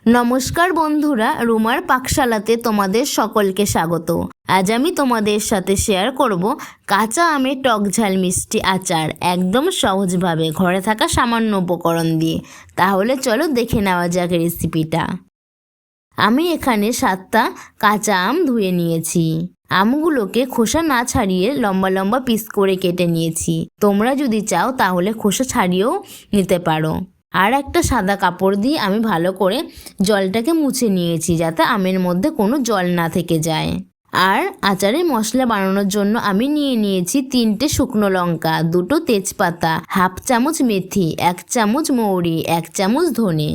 নমস্কার বন্ধুরা, রুমার পাকশালাতে তোমাদের সকলকে স্বাগত। আজ আমি তোমাদের সাথে শেয়ার করব কাঁচা আমের টক ঝাল মিষ্টি আচার, একদম সহজভাবে ঘরে থাকা সামান্য উপকরণ দিয়ে। তাহলে চলো দেখে নেওয়া যাক রেসিপিটা। আমি এখানে 7টা কাঁচা আম ধুয়ে নিয়েছি। আমগুলোকে খোসা না ছাড়িয়ে লম্বা লম্বা পিস করে কেটে নিয়েছি। তোমরা যদি চাও তাহলে খোসা ছাড়িয়েও নিতে পারো। আর একটা সাদা কাপড় দিয়ে আমি ভালো করে জলটাকে মুছে নিয়েছি, যাতে আমের মধ্যে কোনো জল না থেকে যায়। আর আচারে মশলা বানানোর জন্য আমি নিয়ে নিয়েছি 3টে শুকনো লঙ্কা, 2টো তেজপাতা, হাফ চামচ মেথি, 1 চামচ মৌরি, 1 চামচ ধনে,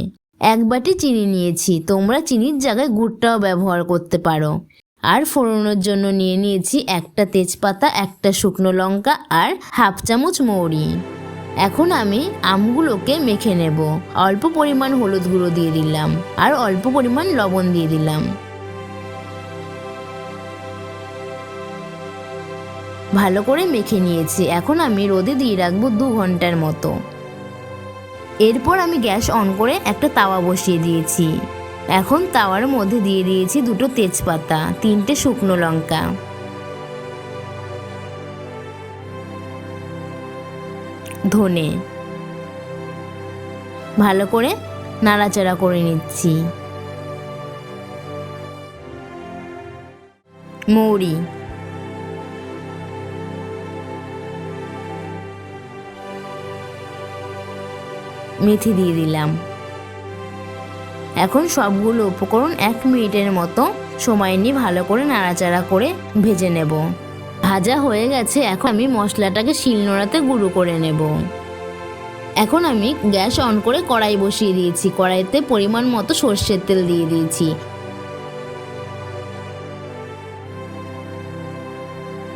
1 বাটি চিনি নিয়েছি। তোমরা চিনির জায়গায় গুড়টাও ব্যবহার করতে পারো। আর ফোড়নের জন্য নিয়ে নিয়েছি 1টা তেজপাতা, 1টা শুকনো লঙ্কা আর হাফ চামচ মৌরি। এখন আমি আমগুলোকে মেখে নেব। অল্প পরিমাণ হলুদ গুঁড়ো দিয়ে দিলাম আর অল্প পরিমাণ লবণ দিয়ে দিলাম। ভালো করে মেখে নিয়েছি। এখন আমি রোদে দিয়ে রাখবো 2 ঘন্টার মতো। এরপর আমি গ্যাস অন করে একটা তাওয়া বসিয়ে দিয়েছি। এখন তাওয়ার মধ্যে দিয়ে দিয়েছি 2টো তেজপাতা, 3টে শুকনো লঙ্কা, ধনে। ভালো করে নাড়াচাড়া করে নিচ্ছি। মৌরি, মেথি দিয়ে দিলাম। এখন সবগুলো উপকরণ 1 মিনিটের মতো সময় নিয়ে ভালো করে নাড়াচাড়া করে ভেজে নেব। ভাজা হয়ে গেছে। এখন আমি মশলাটাকে শিলনোড়াতে গুঁড়ো করে নেব। এখন আমি গ্যাস অন করে কড়াই বসিয়ে দিয়েছি। কড়াইতে পরিমাণ মতো সর্ষের তেল দিয়ে দিয়েছি।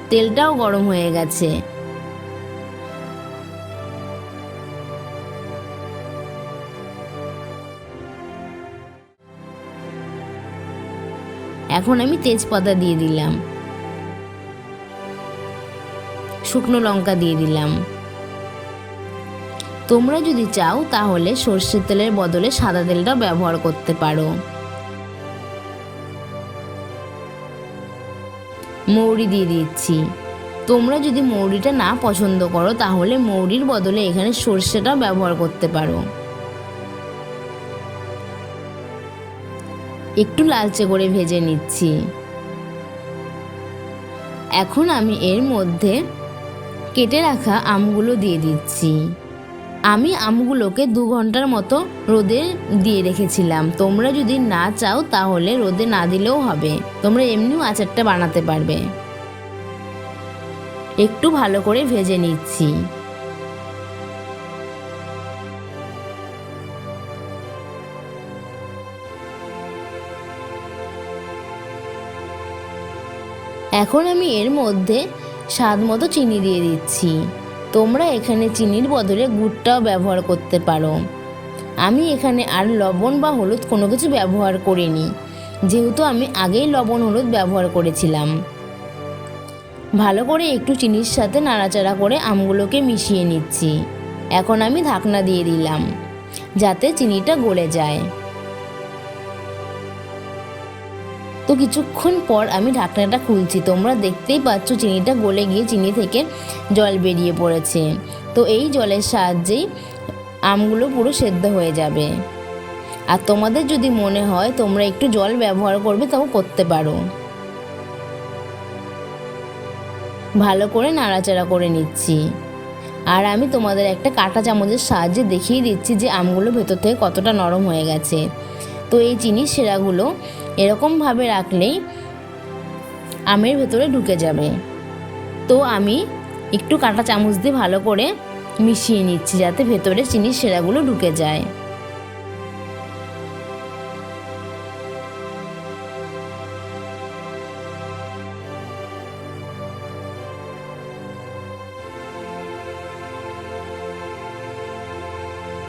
তেলটাও গরম হয়ে গেছে। এখন আমি তেজপাতা দিয়ে দিলাম, শুকনো লঙ্কা দিয়ে দিলাম। তোমরা যদি চাও তাহলে সর্ষের তেলের বদলে সাদা তেলটা ব্যবহার করতে পারো। মৌরি দিয়ে দিচ্ছি। তোমরা যদি মৌরিটা না পছন্দ করো তাহলে মৌরির বদলে এখানে সর্ষেটা ব্যবহার করতে পারো। একটু লালচে করে ভেজে নিচ্ছি। এখন আমি এর মধ্যে কেটে রাখা আমগুলো দিয়ে দিচ্ছি। আমি আমগুলোকে 2 ঘন্টার মতো রোদে দিয়ে রেখেছিলাম। তোমরা যদি না চাও তাহলে রোদে না দিলেও হবে। তোমরা এমনিও আচারটা বানাতে পারবে। একটু ভালো করে ভেজে নিচ্ছি। এখন আমি এর মধ্যে স্বাদ মতো চিনি দিয়ে দিচ্ছি। তোমরা এখানে চিনির বদলে গুড়টাও ব্যবহার করতে পারো। আমি এখানে আর লবণ বা হলুদ কোনো কিছু ব্যবহার করিনি, যেহেতু আমি আগেই লবণ হলুদ ব্যবহার করেছিলাম। ভালো করে একটু চিনির সাথে নাড়াচাড়া করে আমগুলোকে মিশিয়ে নিচ্ছি। এখন আমি ঢাকনা দিয়ে দিলাম যাতে চিনিটা গলে যায়। তো কিছুক্ষণ পর আমি ঢাকনাটা খুলছি। তোমরা দেখতেই পাচ্ছ চিনিটা গলে গিয়ে চিনি থেকে জল বেরিয়ে পড়েছে। তো এই জলের সাহায্যেই আমগুলো পুরো সেদ্ধ হয়ে যাবে। আর তোমাদের যদি মনে হয় তোমরা একটু জল ব্যবহার করবে তাও করতে পারো। ভালো করে নাড়াচাড়া করে নিচ্ছি। আর আমি তোমাদের একটা কাঁটা চামচের সাহায্যে দেখিয়ে দিচ্ছি যে আমগুলো ভেতর থেকে কতটা নরম হয়ে গেছে। তো এই চিনির শিরাগুলো এরকমভাবে রাখলেই আমের ভেতরে ঢুকে যাবে। তো আমি একটু কাঁটা চামচ দিয়ে ভালো করে মিশিয়ে নিচ্ছি যাতে ভেতরে চিনির শিরাগুলো ঢুকে যায়।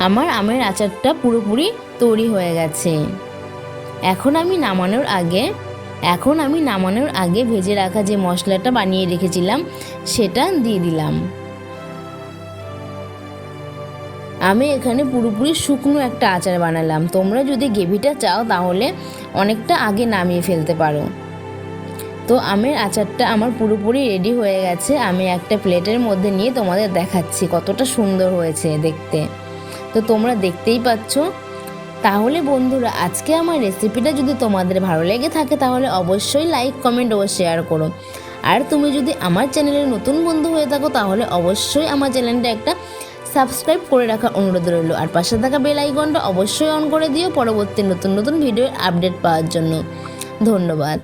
আমার আমের আচারটা পুরোপুরি তৈরি হয়ে গেছে। এখন আমি নামানোর আগে ভেজে রাখা যে মশলাটা বানিয়ে রেখেছিলাম সেটা দিয়ে দিলাম। আমি এখানে পুরোপুরি শুকনো একটা আচার বানালাম। তোমরা যদি গ্রেভিটা চাও তাহলে অনেকটা আগে নামিয়ে ফেলতে পারো। তো আমের আচারটা আমার পুরোপুরি রেডি হয়ে গেছে। আমি একটা প্লেটের মধ্যে নিয়ে তোমাদের দেখাচ্ছি কতটা সুন্দর হয়েছে দেখতে। তো তোমরা দেখতেই পাচ্ছ। তাহলে বন্ধুরা, আজকে আমার রেসিপিটা যদি তোমাদের ভালো লেগে থাকে তাহলে অবশ্যই লাইক, কমেন্ট ও শেয়ার করো। আর তুমি যদি আমার চ্যানেলে নতুন বন্ধু হয়ে থাকো তাহলে অবশ্যই আমার চ্যানেলটা একটা সাবস্ক্রাইব করে রাখার অনুরোধ রইল। আর পাশে থাকা বেল আইকনটা অবশ্যই অন করে দিও পরবর্তী নতুন নতুন ভিডিওর আপডেট পাওয়ার জন্য। ধন্যবাদ।